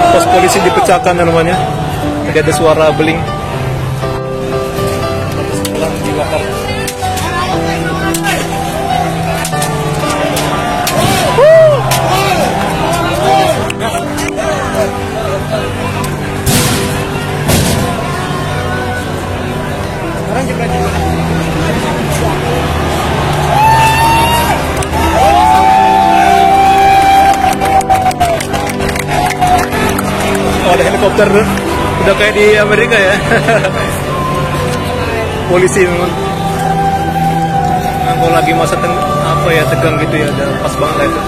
Pos polisi dipecahkan namanya. Tadi ada suara beling. Sekolah dibakar. Oh, ada helikopter, udah kayak di Amerika ya. Polisi memang. Nah, kalau lagi masa tegang gitu ya, ada pas banget lah itu.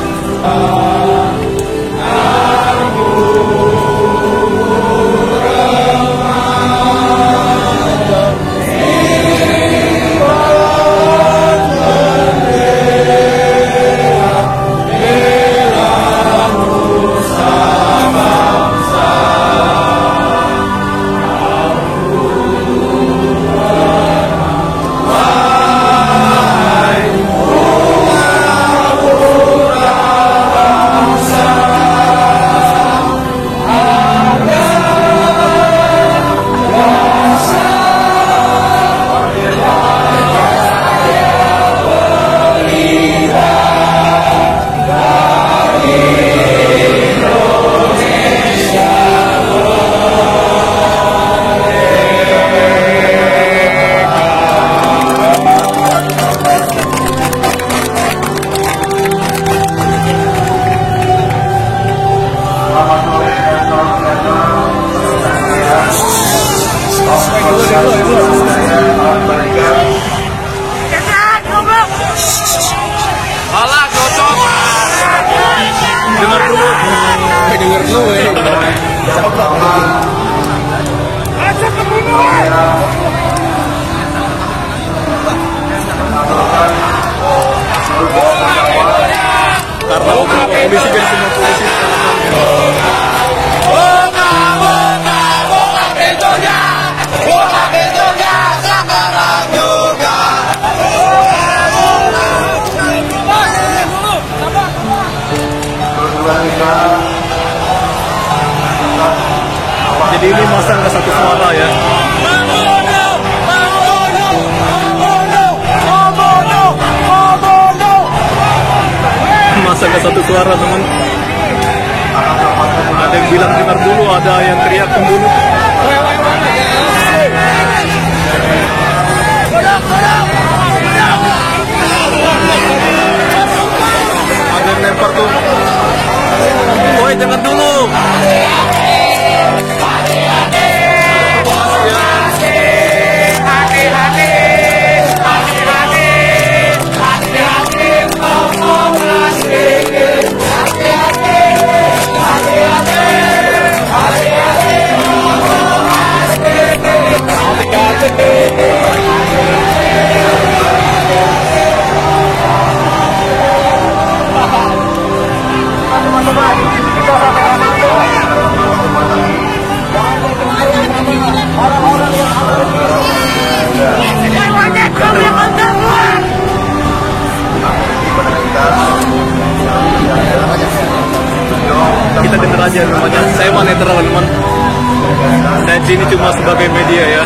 Dengar dulu karena polisi jadi semua polisi. Jadi ini masa nggak satu suara ya. Masa nggak satu suara teman. Ada yang bilang dengar dulu, ada yang teriak pembunuh. Ada yang lempar tuh. Woi, dengar dulu. Kita dengar aja namanya. Saya mah netral teman. Saya sini cuma sebagai media ya.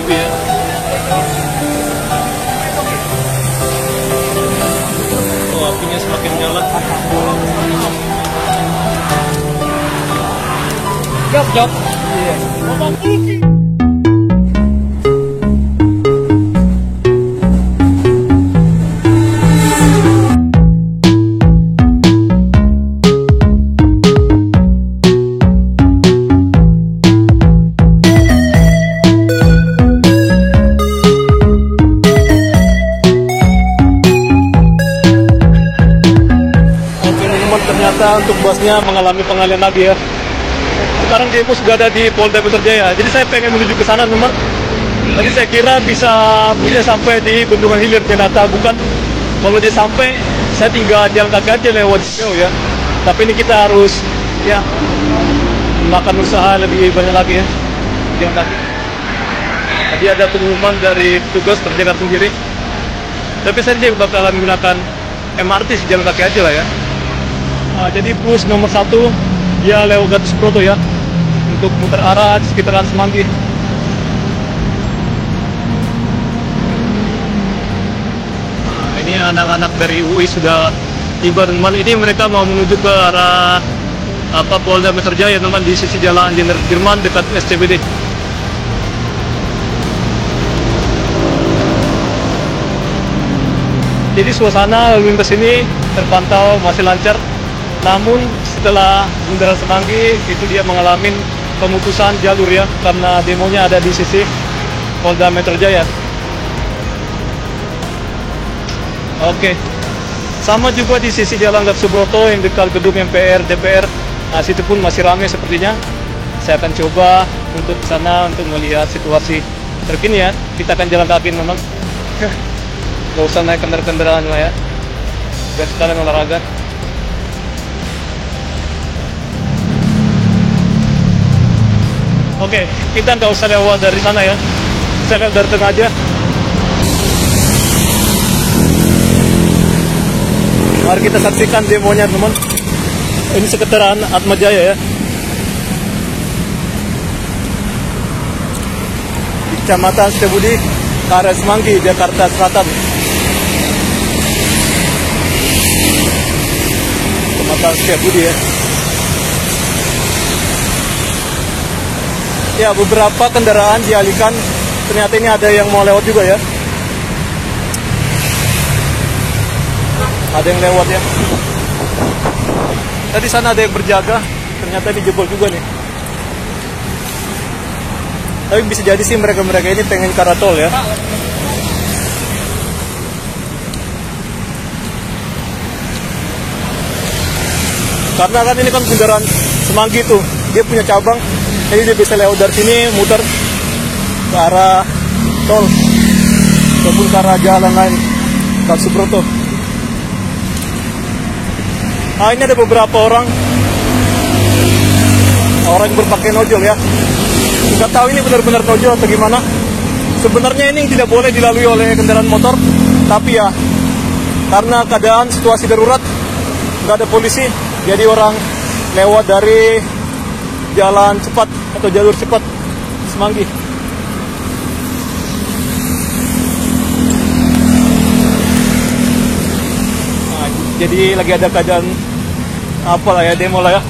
CCTV ya. Oh, apinya semakin nyala. Jok. Iya. Ternyata untuk bosnya mengalami pengalian lagi ya. Sekarang demo sudah ada di Polda Metro Jaya. Jadi saya pengen menuju ke sana teman. Tadi saya kira bisa sampai di Bendungan Hilir, ternyata bukan. Kalau dia sampai, saya tinggal jalan kaki aja lewat jauh ya. Tapi ini kita harus ya makan usaha lebih banyak lagi ya, jalan kaki. Tadi ada pengumuman dari petugas terjaga sendiri. Tapi saya juga bakalan menggunakan MRT jalan kaki aja lah ya. Jadi bus nomor 1 dia lewat Gatot Subroto ya, untuk muter arah di sekitaran Semanggi. Ini anak-anak dari UI sudah tiba teman. Ini mereka mau menuju ke arah Polda Metro Jaya teman, di sisi Jalan Jenderal Sudirman dekat SCBD. Jadi suasana lalu lintas ini terpantau masih lancar. Namun setelah Bundaran Semanggi itu dia mengalami pemutusan jalur ya, karena demonya ada di sisi Polda Metro Jaya. Oke. Sama juga di sisi Jalan Gatot Subroto yang dekat gedung MPR, DPR. Nah, situ pun masih ramai sepertinya. Saya akan coba untuk ke sana untuk melihat situasi terkini ya. Kita akan jalan kaki memang. Gak usah naik kendaraan lah ya. Biar sekalian olahraga. Oke, kita nggak usah lewat dari sana ya. Kita lewat dari tengah aja. Mari kita saksikan demonya teman. Ini sekitaran Atma Jaya ya. Di Kecamatan Setiabudi, ke arah Semanggi, Jakarta Selatan. Kecamatan Setiabudi ya. Ya, beberapa kendaraan dialihkan. Ternyata ini ada yang mau lewat juga ya. Ada yang lewat ya. Tadi sana ada yang berjaga. Ternyata dijebol juga nih. Tapi bisa jadi sih mereka-mereka ini pengen ke arah tol ya. Karena kan ini kan Bundaran Semanggi tuh, dia punya cabang. Jadi dia bisa lewat dari sini muter ke arah tol ataupun ke arah jalan lain Gatot Subroto. Ini ada beberapa orang yang berpakaian ojol ya. Nggak tahu ini benar-benar ojol atau gimana. Sebenarnya ini tidak boleh dilalui oleh kendaraan motor, tapi ya karena keadaan situasi darurat, nggak ada polisi, jadi orang lewat dari jalan cepat atau jalur cepat Semanggi. Nah, jadi lagi ada keadaan apa lah ya, demo lah ya.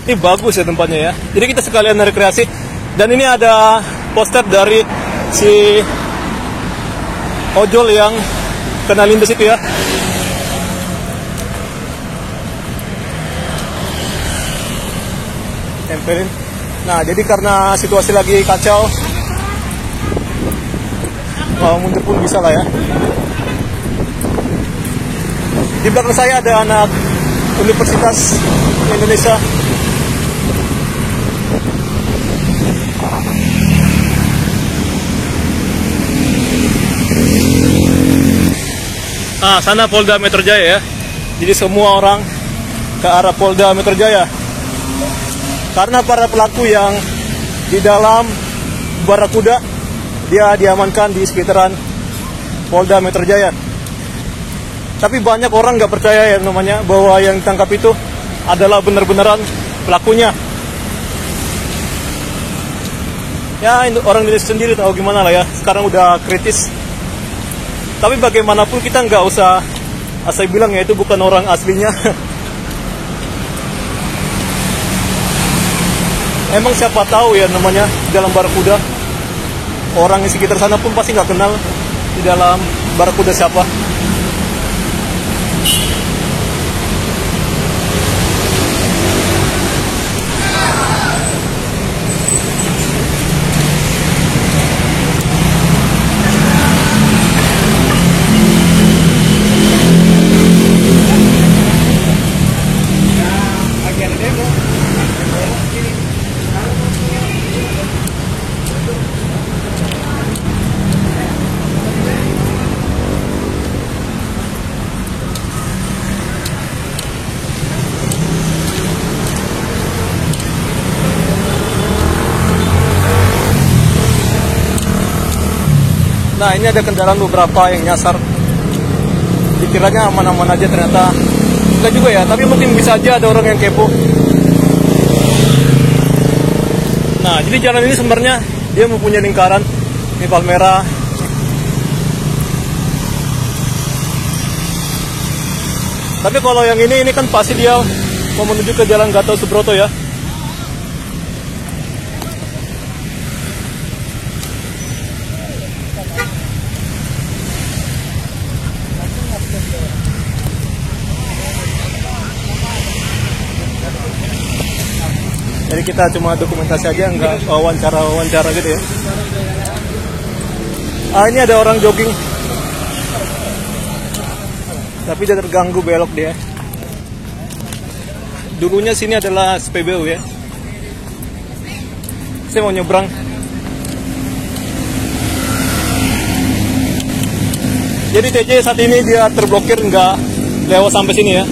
Ini bagus ya tempatnya ya. Jadi kita sekalian rekreasi. Dan ini ada poster dari si ojol yang kena lindas itu ya. Tempelin. Nah, jadi karena situasi lagi kacau, mundur pun bisa lah ya. Di belakang saya ada anak Universitas Indonesia. Sana Polda Metro Jaya ya. Jadi semua orang ke arah Polda Metro Jaya. Karena para pelaku yang di dalam Barakuda, dia diamankan di sekitaran Polda Metro Jaya. Tapi banyak orang nggak percaya ya namanya bahwa yang tangkap itu adalah benar-benaran pelakunya. Ya orang Indonesia sendiri tahu gimana lah ya. Sekarang udah kritis. Tapi bagaimanapun kita nggak usah asal bilang ya itu bukan orang aslinya. Emang siapa tahu ya namanya dalam Barakuda. Orang di sekitar sana pun pasti nggak kenal di dalam Barakuda siapa. Nah ini ada kendaraan beberapa yang nyasar. Dikiranya aman-aman aja, ternyata enggak juga ya. Tapi mungkin bisa aja ada orang yang kepo. Nah jadi jalan ini sebenarnya dia mempunyai lingkaran. Ini Palmera. Tapi kalau yang ini kan pasti dia mau menuju ke Jalan Gatot Subroto ya. Jadi kita cuma dokumentasi aja, nggak wawancara gitu ya. Ini ada orang jogging, tapi dia terganggu belok dia. Dulunya sini adalah SPBU ya. Saya mau nyebrang. Jadi TJ saat ini dia terblokir, nggak lewat sampai sini ya.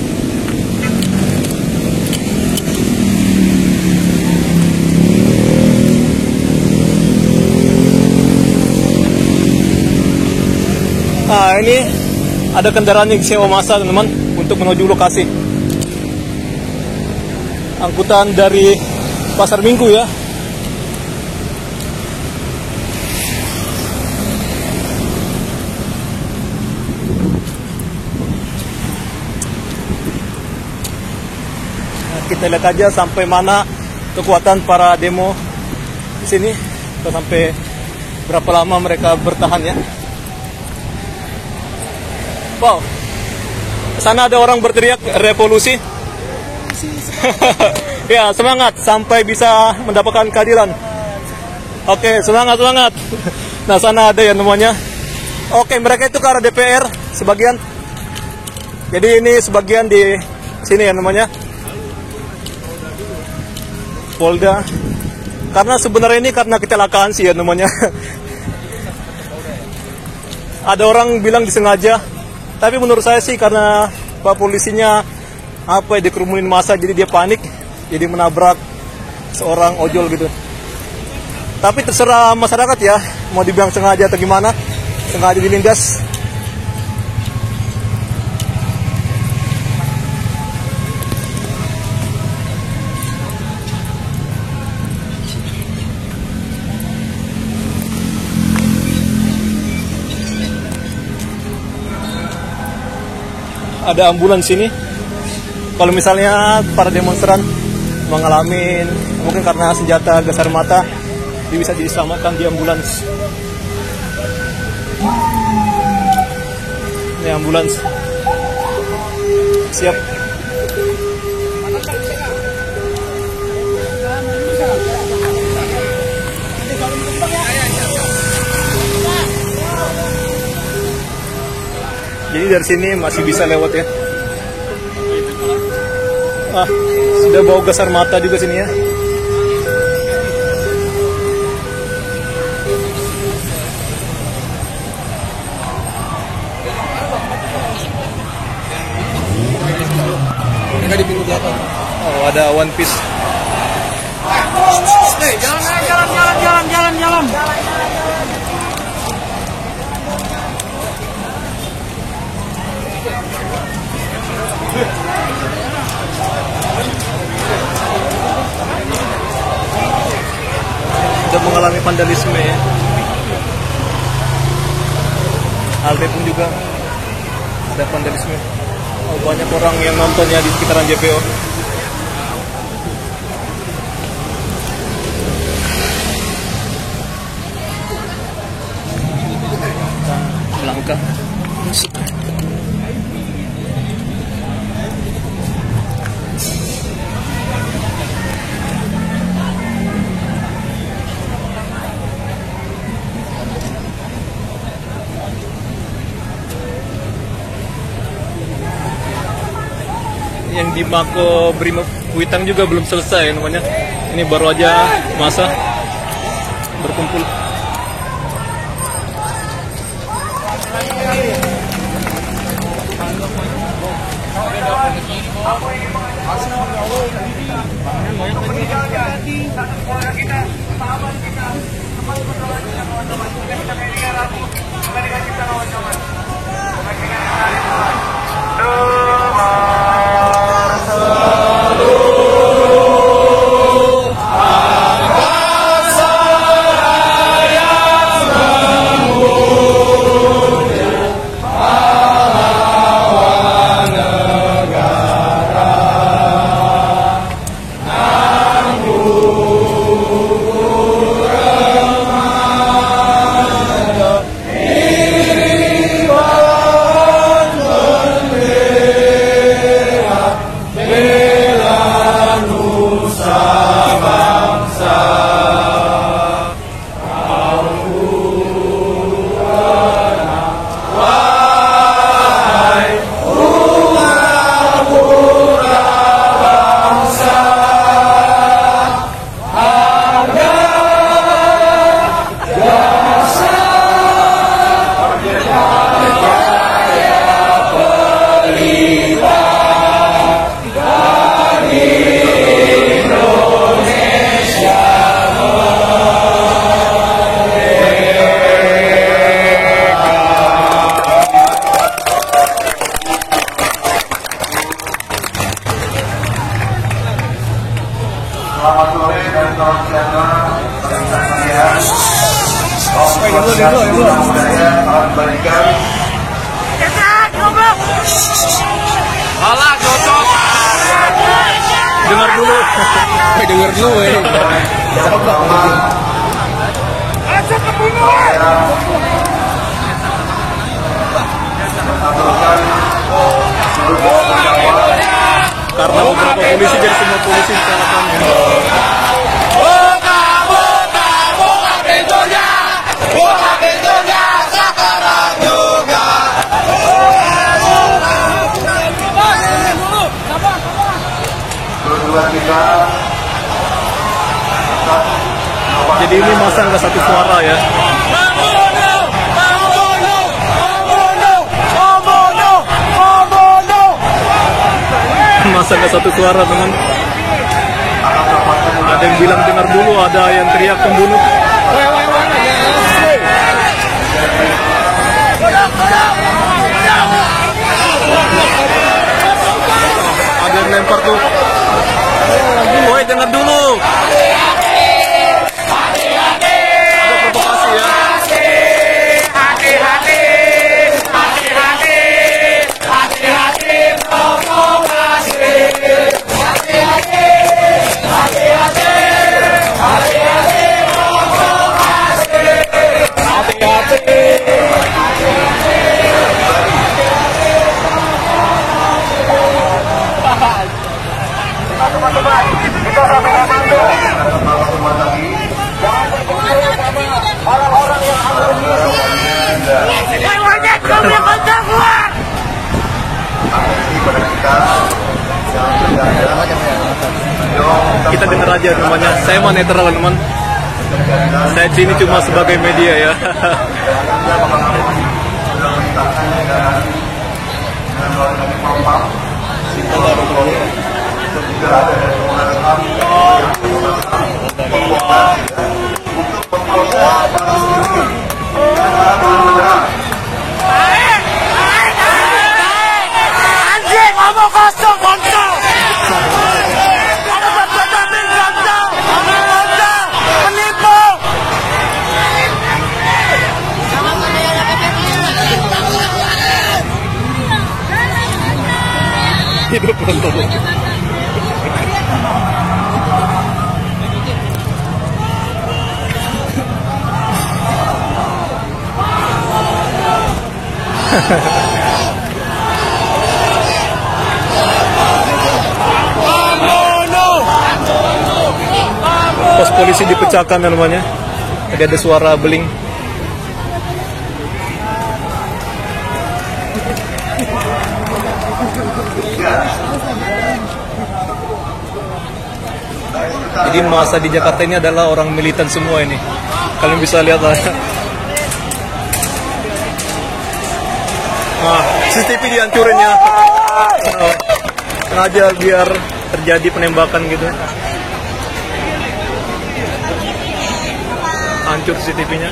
Nah ini ada kendaraan yang disewa massa teman-teman untuk menuju lokasi. Angkutan dari Pasar Minggu ya. Nah, kita lihat aja sampai mana kekuatan para demo di sini. Atau sampai berapa lama mereka bertahan ya. Wow, sana ada orang berteriak revolusi. Ya, semangat sampai bisa mendapatkan keadilan. Oke, semangat. Nah, sana ada yang namanya. Oke, mereka itu ke arah DPR sebagian. Jadi ini sebagian di sini yang namanya Polda. Karena sebenarnya ini karena kecelakaan sih ya namanya. Ada orang bilang disengaja. Tapi menurut saya sih karena Pak polisinya dikerumunin massa, jadi dia panik, jadi menabrak seorang ojol gitu. Tapi terserah masyarakat ya, mau dibilang sengaja atau gimana, sengaja dilindas. Ada ambulans sini. Kalau misalnya para demonstran mengalami mungkin karena senjata gas air mata, dia bisa diselamatkan di ambulans. Ini ambulans siap. Jadi dari sini masih bisa lewat ya. Sudah bawa gas air mata juga sini ya. Oh, ada One Piece. Jalan. vandalisme ya. Albe pun juga ada vandalisme. Oh, banyak orang yang nontonnya di sekitaran JPO. Langka. Yang di Mako Brimob Kuitang juga belum selesai namanya. Ini baru aja masa berkumpul. Selamat sore dan salam sejahtera bagi sekalian. Budaya salam kebaikan. Alah, cocok. Dengar dulu. Denger dulu, Karena beberapa polisi jadi semua polisi disalahkan. Buka pintunya, sekarang juga. Kedua kita. Jadi ini masa nggak satu suara ya. Masa nggak satu suara teman. Ada yang bilang dengar dulu, ada yang teriak pembunuh. Ada yang lempar tuh. Woi, dengar dulu. Ada provokasi ya. Kita dengar aja namanya. Saya mah netral teman. Saya sini cuma sebagai media ya. Anjing, ngomong kosong, kontol. Ada berkata kontol, menipu. Hidup nonton. Pos polisi dipecahkan namanya. Tadi ada suara beling. Jadi masa di Jakarta ini adalah orang militan semua ini. Kalian bisa lihat lah. Nah, CCTV dihancurin ya. Sengaja biar terjadi penembakan gitu. Hancur CCTV-nya.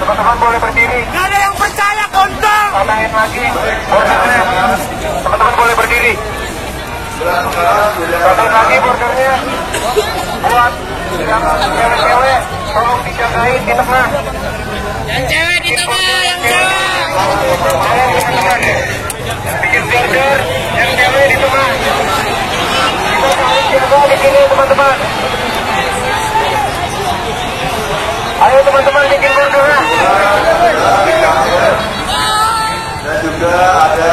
Teman-teman boleh berdiri. Gak ada yang percaya kontol. Tambahin lagi. Bordernya. Teman-teman boleh berdiri. Tambahin lagi bordernya. Buat yang cewek-cewek, tolong dijagain di tengah. Yang cewek di tengah, yang cewek. Bikin border, yang cewek di tengah. Kita harus jaga di sini teman-teman. Ayo teman-teman bikin bordernya. Dan juga ada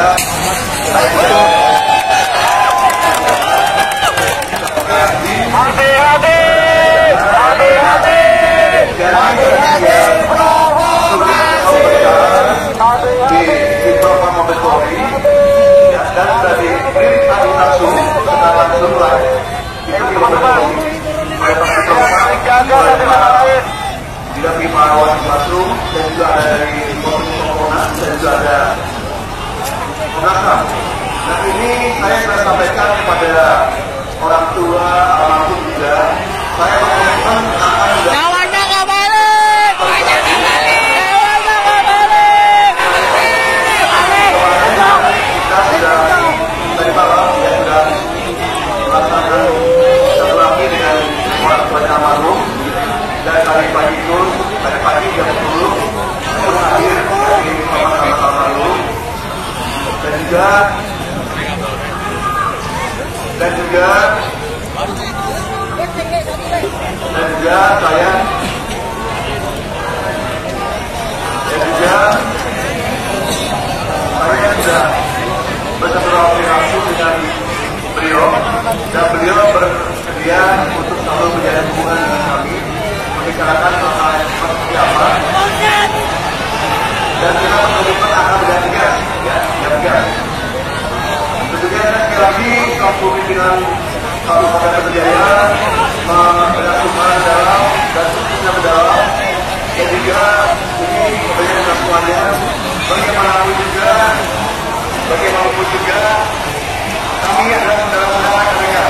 hati-hati, hati-hati, di program Mabes Polri dan dari langsung itu teman-teman jaga dari mana lain. Didampingi Pak Basrum dan juga ada dari Komponas dan juga ada Komnas. Nah ini saya sudah sampaikan kepada orang tua almarhum juga. Saya berkomitmen akan Kawannya gak balik. Kawannya gak balik. kita sudah tadi malam ya sudah melaksanakan silaturahmi dengan orang tua almarhum. Dan tadi pagi itu, tadi pagi jam 10 berakhir dari pemakaman almarhum dan juga saya sudah bersilaturahmi langsung dengan beliau dan beliau bersedia untuk selalu menjalin hubungan dengan kami, membicarakan hal seperti apa, dan kita berkomitmen akan bergantian, ya, gantian. Tentunya sekali lagi kaum pimpinan Kabupaten Metro Jaya melakukan dalam dan khususnya mendalam, dan juga ini kebanyakan dengan semuanya, bagaimanapun juga kami adalah saudara-saudara mereka.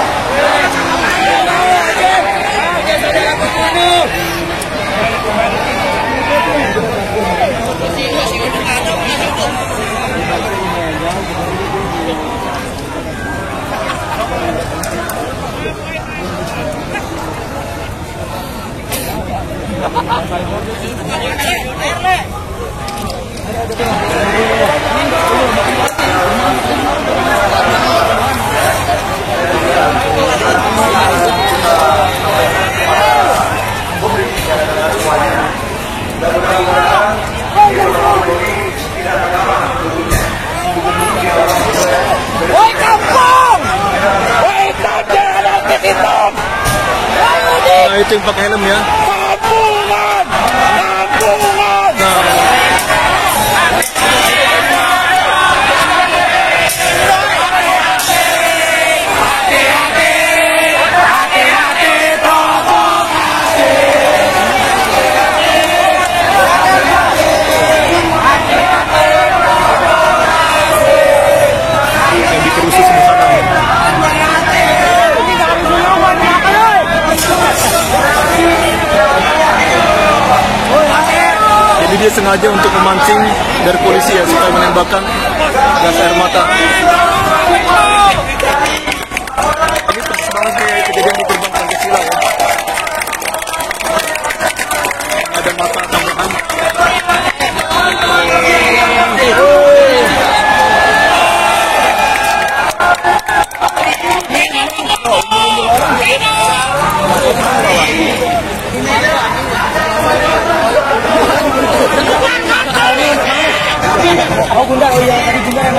Woi kampung! Woi tanda anak hitam! Nah, itu yang pakai helm ya. Kampungan! Kampungan! Jadi dia sengaja untuk memancing dari polisi ya, supaya menembakkan gas air mata. Ini persis banget kayak kejadian di gerbang Pancasila ya. Ada mata tambahan. Oh bunda, oh iya tadi bunda yang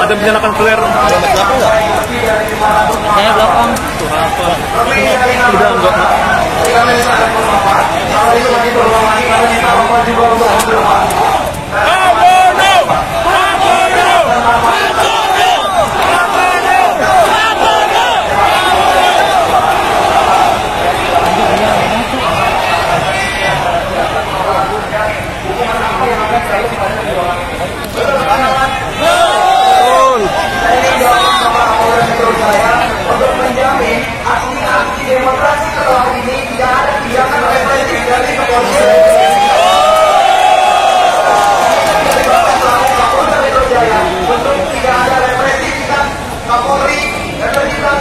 Ada menyalakan flare. saya belakang. Udah enggak.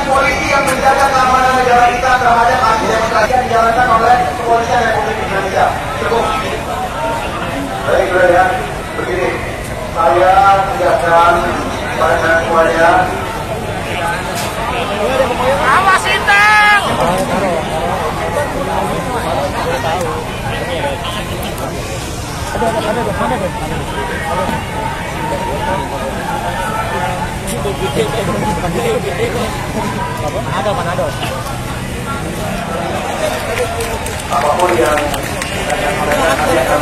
Polisi yang menjaga keamanan negara kita terhadap aksi demonstrasi yang dijalankan oleh kepolisian Republik Indonesia. Cukup. Baik, ya. Begini, saya tegaskan pada semuanya. Awas Intel. Ada Manado. Apapun yang akan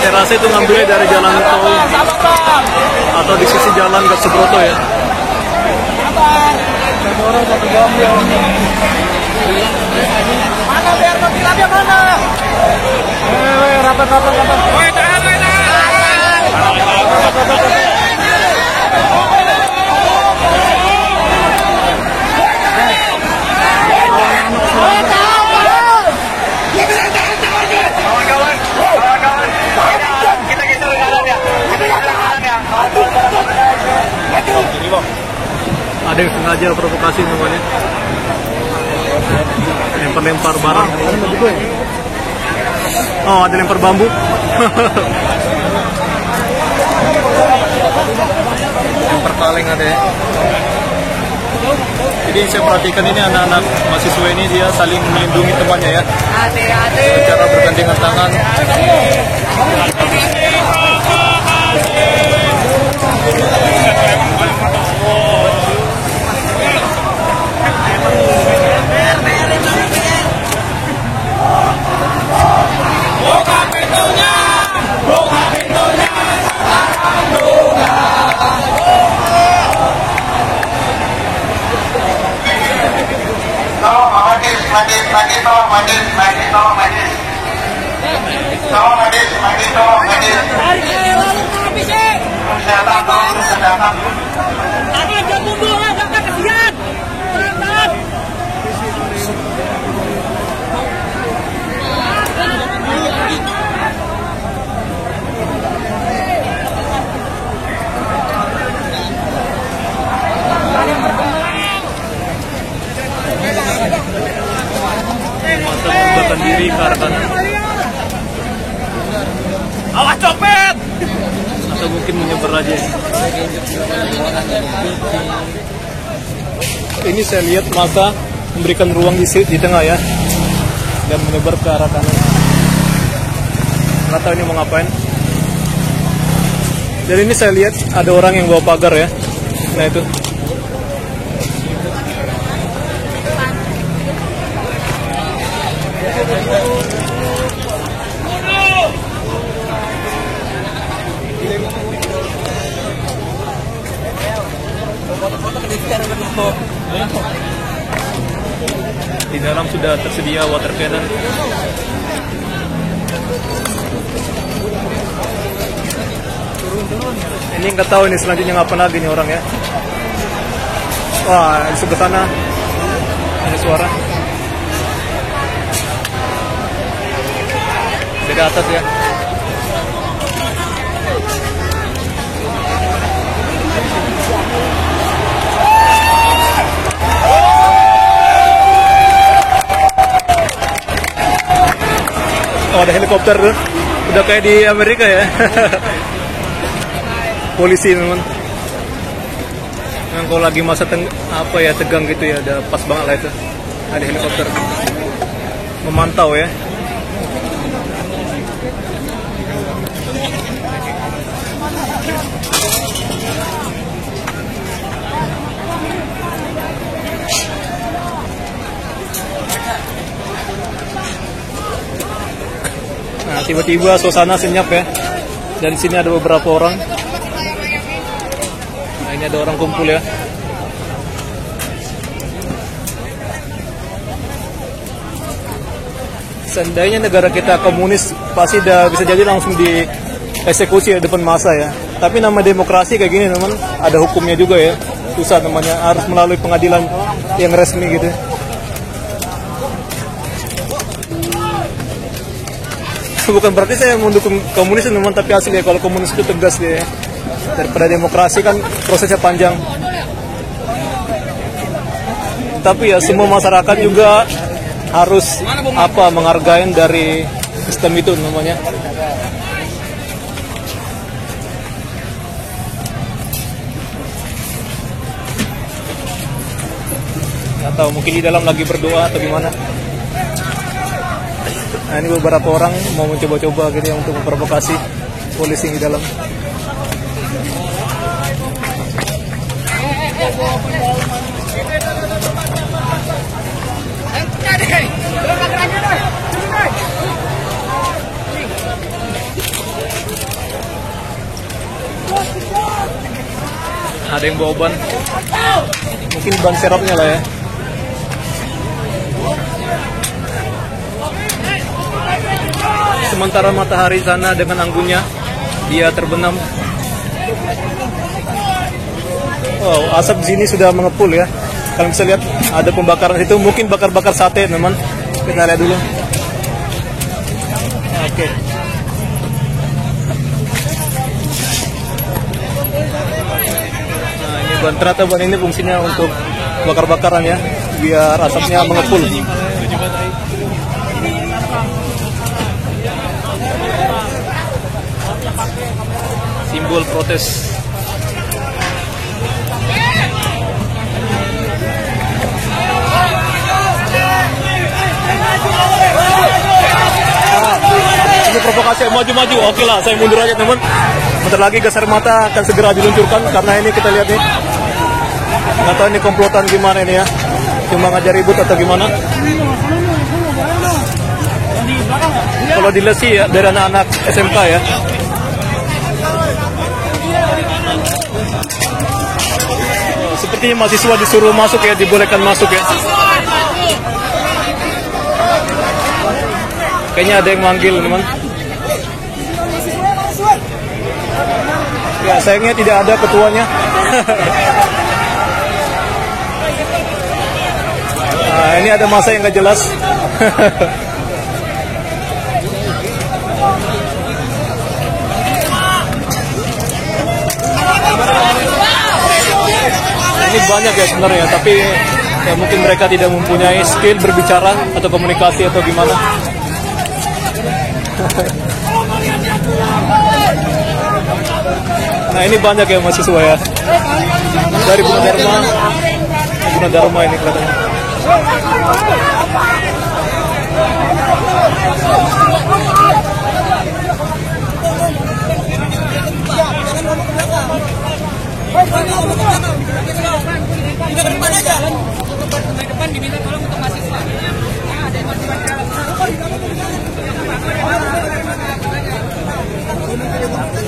Saya rasa itu ngambilnya dari jalan tol atau di sisi jalan Gatsubroto ya. Mana biar mobilnya mana? Rapat. Ada yang sengaja provokasi namanya. Lempar-lempar barang. Oh, ada lempar bambu. Lempar kaleng ada ya. Jadi saya perhatikan ini anak-anak mahasiswa ini dia saling melindungi temannya ya. Hati-hati. Secara bergandengan tangan. Jangan mundur lah, jangan kesian. Pelan-pelan. Masa membuatkan diri ke arah kanan. Awas copet. Atau mungkin menyebar aja. Ini saya lihat masa memberikan ruang di tengah ya, dan menyebar ke arah kanan. Nggak tahu ini mau ngapain. Dan ini saya lihat ada orang yang bawa pagar ya. Nah itu. Di dalam sudah tersedia water cannon. Ini nggak tahu ini selanjutnya ngapa lagi nih orang ya. Wah, di sebelah sana ada suara. Dari atas ya. Oh, ada helikopter tuh. Udah kayak di Amerika ya. Polisi memang. Nah, kalau lagi masa tegang gitu ya, ada pas banget lah itu. Ada helikopter memantau ya. Nah, tiba-tiba suasana senyap ya. Dan sini ada beberapa orang. Nah, ini ada orang kumpul ya. Seandainya negara kita komunis, pasti udah bisa jadi langsung dieksekusi di depan masa ya. Tapi nama demokrasi kayak gini teman, ada hukumnya juga ya. Susah namanya, harus melalui pengadilan yang resmi gitu. Bukan berarti saya mendukung komunis teman, tapi asli ya kalau komunis itu tegas dia ya. Daripada demokrasi kan prosesnya panjang. Tapi ya semua masyarakat juga harus menghargai dari sistem itu namanya. Nggak tahu, mungkin di dalam lagi berdoa atau gimana. Nah, ini beberapa orang mau mencoba-coba gitu ya untuk memprovokasi polisi di dalam. Ada yang bawa ban, mungkin ban serapnya lah ya. Sementara matahari sana dengan anggunnya dia terbenam. Wow, asap di sini sudah mengepul ya. Kalian bisa lihat ada pembakaran itu, mungkin bakar-bakar sate teman. Kita lihat dulu. Oke. Nah, ini ban ternyata ban ini fungsinya untuk bakar-bakaran ya, biar asapnya mengepul. Simbol protes. Ini provokasi, maju-maju. Oke lah, saya mundur aja teman. Bentar lagi gas air mata akan segera diluncurkan karena ini kita lihat nih. Nggak tahu ini komplotan gimana ini ya. Cuma ngajar ribut atau gimana. Kalau dilihat sih ya dari anak-anak SMK ya. Sepertinya mahasiswa disuruh masuk ya, dibolehkan masuk ya. Kayaknya ada yang manggil teman. Ya sayangnya tidak ada ketuanya. Nah, ini ada masa yang gak jelas. Ini banyak ya sebenarnya, tapi ya mungkin mereka tidak mempunyai skill berbicara atau komunikasi atau gimana. Nah ini banyak ya mahasiswa ya, dari Gunadarma ini kelihatannya.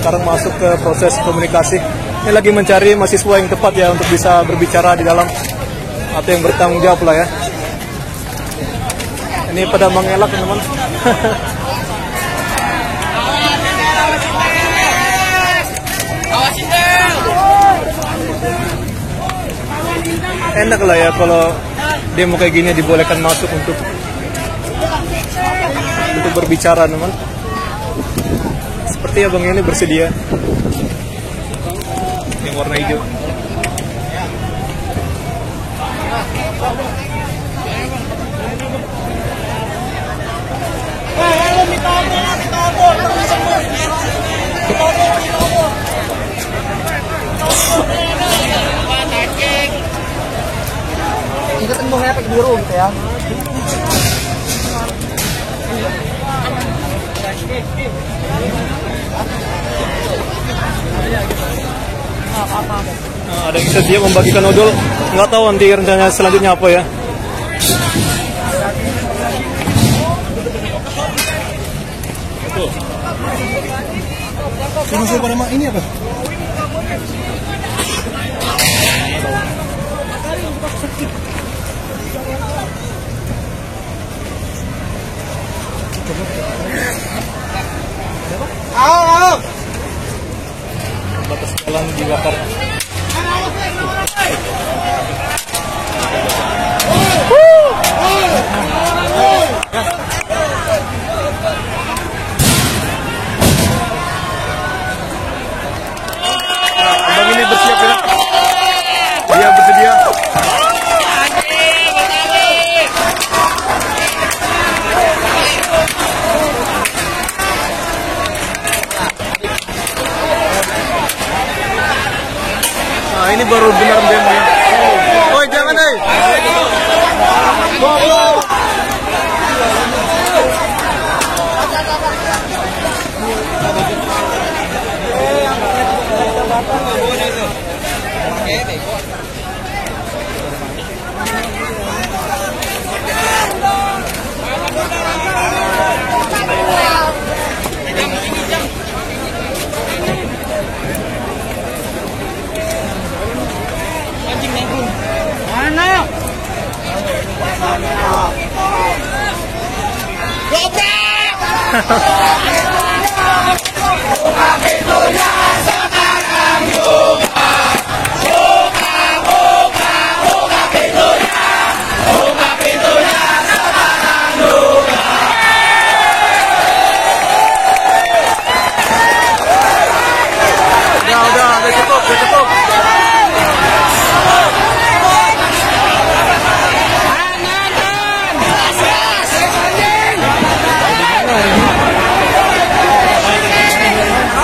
Sekarang masuk ke proses komunikasi. Ini lagi mencari mahasiswa yang tepat ya untuk bisa berbicara di dalam atau yang bertanggung jawab lah ya. Ini pada mengelak teman-teman. Enak lah ya kalau demo kayak gini dibolehkan masuk untuk berbicara teman. Seperti abang ini bersedia yang warna hijau. Ingatan mo ngepek biru gitu ya. Nah, ada yang sedia membagikan odol. Nggak tahu nanti rencananya selanjutnya apa ya. Masuk pada ini apa? Batas jalan dibakar. Abang ini bersiap ya. Dia bersedia. Nah, ini baru benar demo ya. Oh, jangan deh. Goblok. Udah cukup.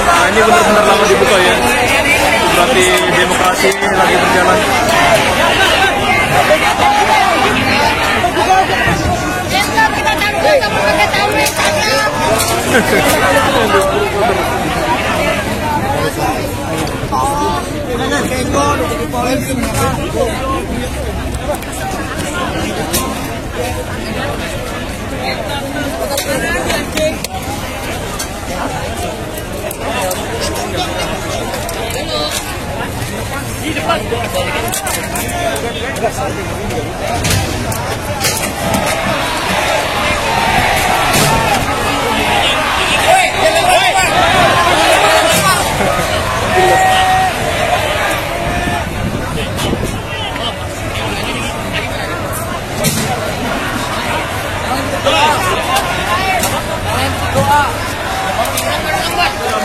Nah, ini benar-benar lama dibuka ya. Berarti demokrasi lagi berjalan.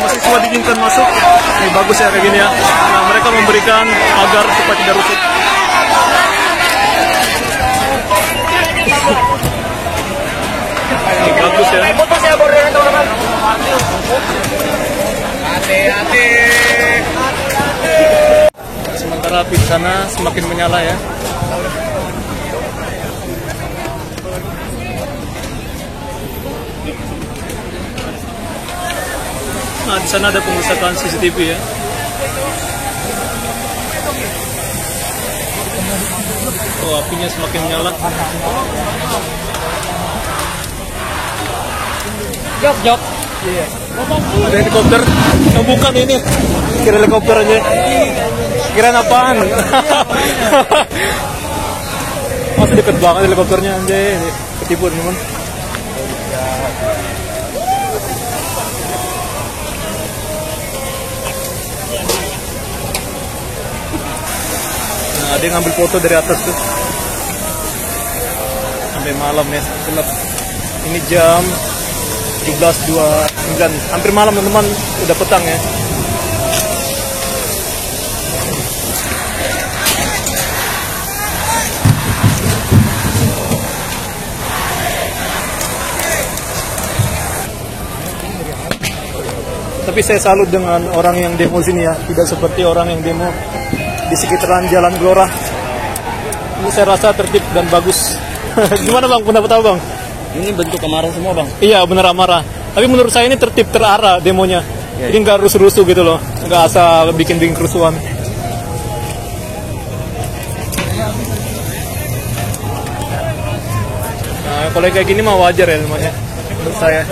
Mahasiswa diizinkan masuk. Ini bagus ya kayak gini ya. Nah, mereka memberikan pagar supaya tidak rusuh. Ini bagus ya. Hati-hati. Sementara api di sana semakin menyala ya. di sana ada pengerusakan CCTV ya. Oh, apinya semakin menyala. Jok. Iya. Ada helikopter. Oh, bukan ini. Kira helikopter aja. Kirain apaan? Masih deket banget helikopternya anjay. Ketipu teman. Nah, dia ngambil foto dari atas tuh. Sampai malam ya, gelap. Ini jam 17.29, hampir malam teman-teman, udah petang ya. Tapi saya salut dengan orang yang demo sini ya, tidak seperti orang yang demo di sekitaran Jalan Gelora. Ini saya rasa tertib dan bagus. Gimana bang, pendapat abang? Ini bentuk amarah semua bang. Iya bener amarah. Tapi menurut saya ini tertib, terarah demonya. Ya, Jadi nggak rusuh-rusuh gitu loh, nggak asal bikin-bikin kerusuhan. Nah kalau kayak gini mah wajar ya temannya, menurut saya.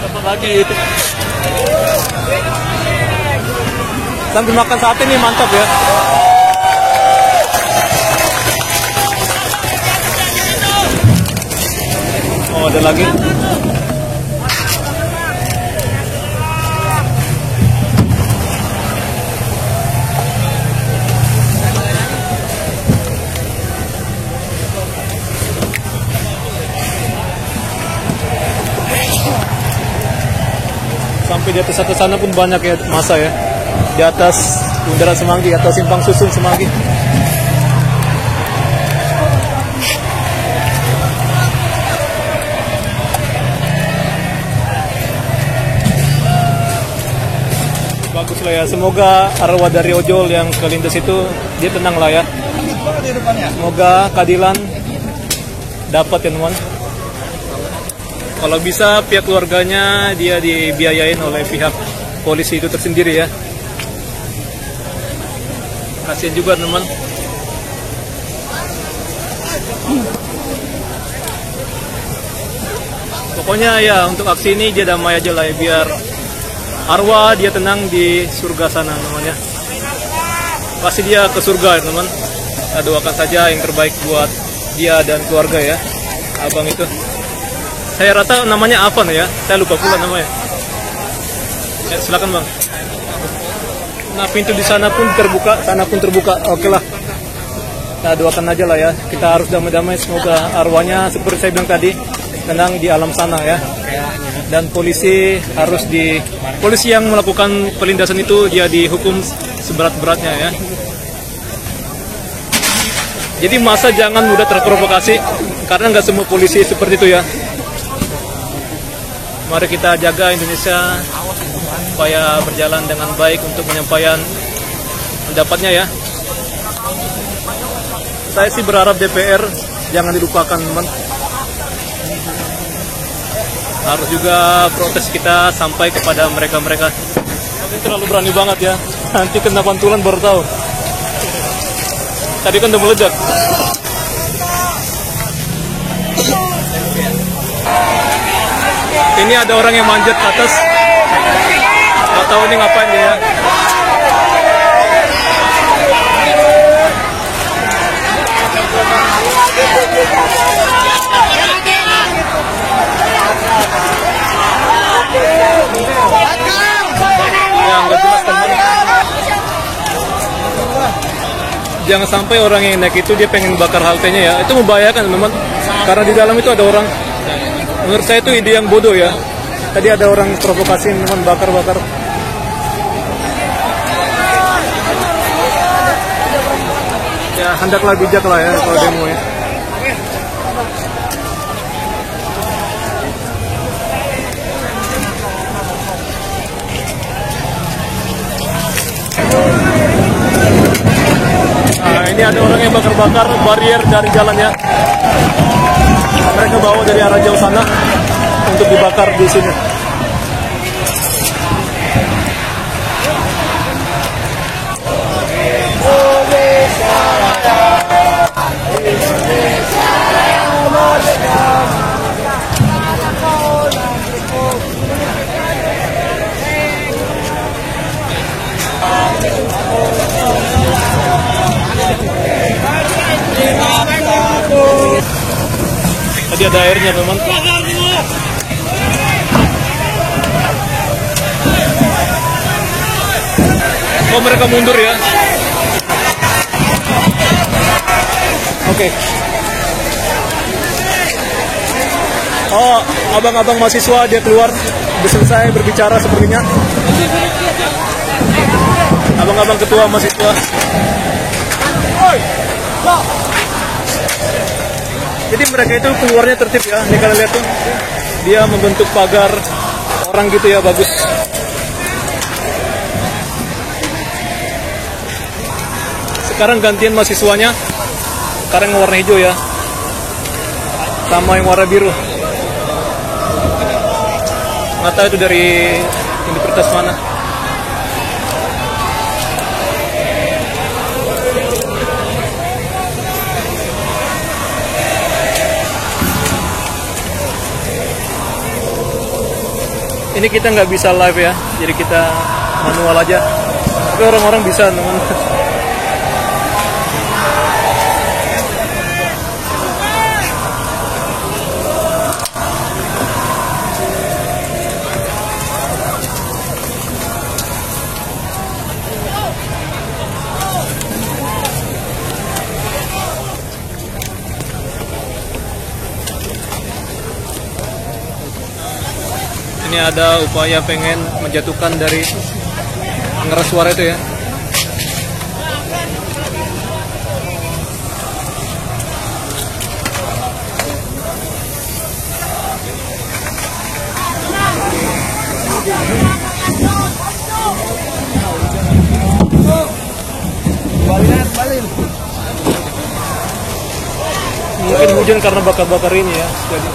Apa lagi itu? Sambil makan sate nih mantap ya. Oh ada lagi. Sampai di atas sana pun banyak ya masa ya. Di atas Bundaran Semanggi atau Simpang Susun Semanggi. Bagus lah ya, semoga arwah dari ojol yang kelindes itu dia tenang lah ya. Semoga keadilan dapat ya teman. Kalau bisa pihak keluarganya dia dibiayain oleh pihak polisi itu tersendiri ya. Kasian juga teman. Pokoknya ya untuk aksi ini dia damai aja lah ya, biar arwah dia tenang di surga sana namanya. Pasti dia ke surga ya teman. Kita doakan saja yang terbaik buat dia dan keluarga ya. Abang itu. Saya rasa namanya Afan ya. Saya lupa pula namanya. Ya, silakan bang. Nah pintu di sana pun terbuka, sana pun terbuka. Oke lah. Kita doakan aja lah ya. Kita harus damai-damai. Semoga arwahnya seperti saya bilang tadi tenang di alam sana ya. Dan polisi harus polisi yang melakukan pelindasan itu dia dihukum seberat-beratnya ya. Jadi masa jangan mudah terprovokasi karena nggak semua polisi seperti itu ya. Mari kita jaga Indonesia supaya berjalan dengan baik untuk penyampaian pendapatnya ya. Saya sih berharap DPR jangan dilupakan teman. Harus juga protes kita sampai kepada mereka-mereka. Ini terlalu berani banget ya. Nanti kena pantulan baru tahu. Tadi kan udah meledak. Ini ada orang yang manjat ke atas. Gak tahu ini ngapain dia ya. Jangan sampai orang yang naik itu dia pengen bakar haltenya ya. Itu membahayakan teman-teman. Karena di dalam itu ada orang. Menurut saya itu ide yang bodoh ya. Tadi ada orang provokasi teman bakar-bakar. Ya hendaklah bijak lah ya kalau demo ya. Nah, ini ada orang yang bakar-bakar barier dari jalan ya. Mereka bawa dari arah jauh sana untuk dibakar di sini. Tadi ada airnya teman. Oh, mereka mundur ya. Oke. Oh, abang-abang mahasiswa dia keluar, sudah selesai berbicara sepertinya. Abang-abang ketua mahasiswa. Jadi mereka itu keluarnya tertib ya. Nih kalian lihat tuh, dia membentuk pagar orang gitu ya, bagus. Sekarang gantian mahasiswanya. Sekarang yang warna hijau ya, sama yang warna biru. Nggak tahu itu dari universitas mana. Ini kita nggak bisa live ya, jadi kita manual aja. Tapi orang-orang bisa, teman. Ini ada upaya pengen menjatuhkan dari pengeras suara itu ya. Mungkin hujan karena bakar-bakar ini ya. Jadi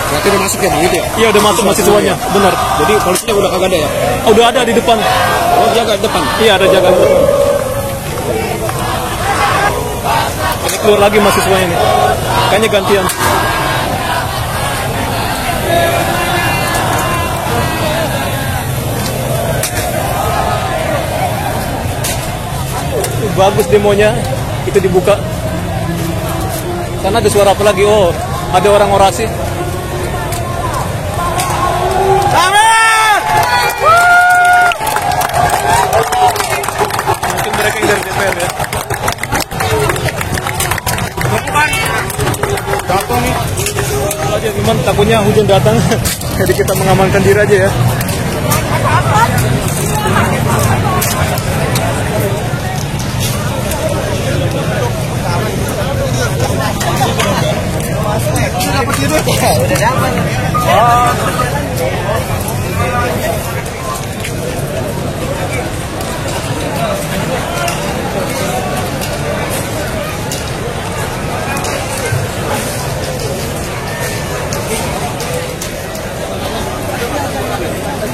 Berarti udah masuk ya begitu ya? iya, udah masuk mahasiswanya, benar. Jadi polisinya udah kagak ada ya? Oh, udah ada di depan. Oh, jaga depan. Iya, ada jaga. Ini keluar lagi mahasiswanya nih. Kayaknya gantian. Bagus demonya. Itu dibuka. Sana ada suara apa lagi? Oh, ada orang orasi. Mungkin mereka yang dari DPR ya. Datang nih. Aja gimana, takutnya hujan datang. Jadi kita mengamankan diri aja ya.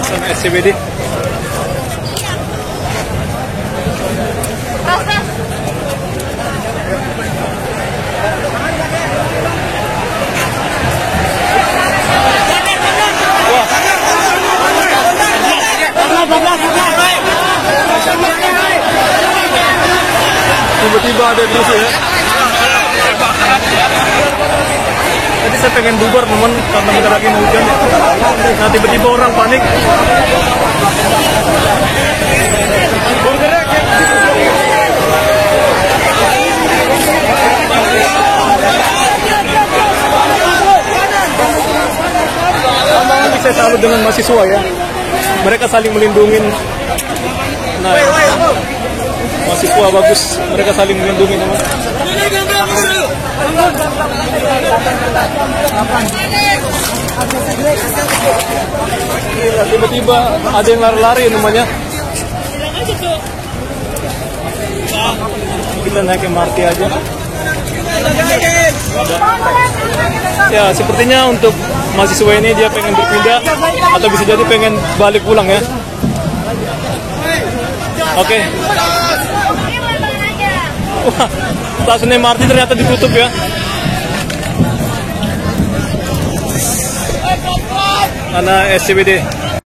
Sama SCBD. Tiba-tiba ada terus ya. Tadi saya pengen bubar teman karena bentar lagi mau hujan. Nah tiba-tiba orang panik. Saya salut dengan mahasiswa ya. Mereka saling melindungi. Nah, mahasiswa bagus, mereka saling melindungi teman. Tiba-tiba ada yang lari-lari namanya. Kita naik MRT aja. Ya, sepertinya untuk mahasiswa ini dia pengen berpindah atau bisa jadi pengen balik pulang ya. Oke. Wah, stasiun MRT ternyata ditutup ya. Karena SCBD.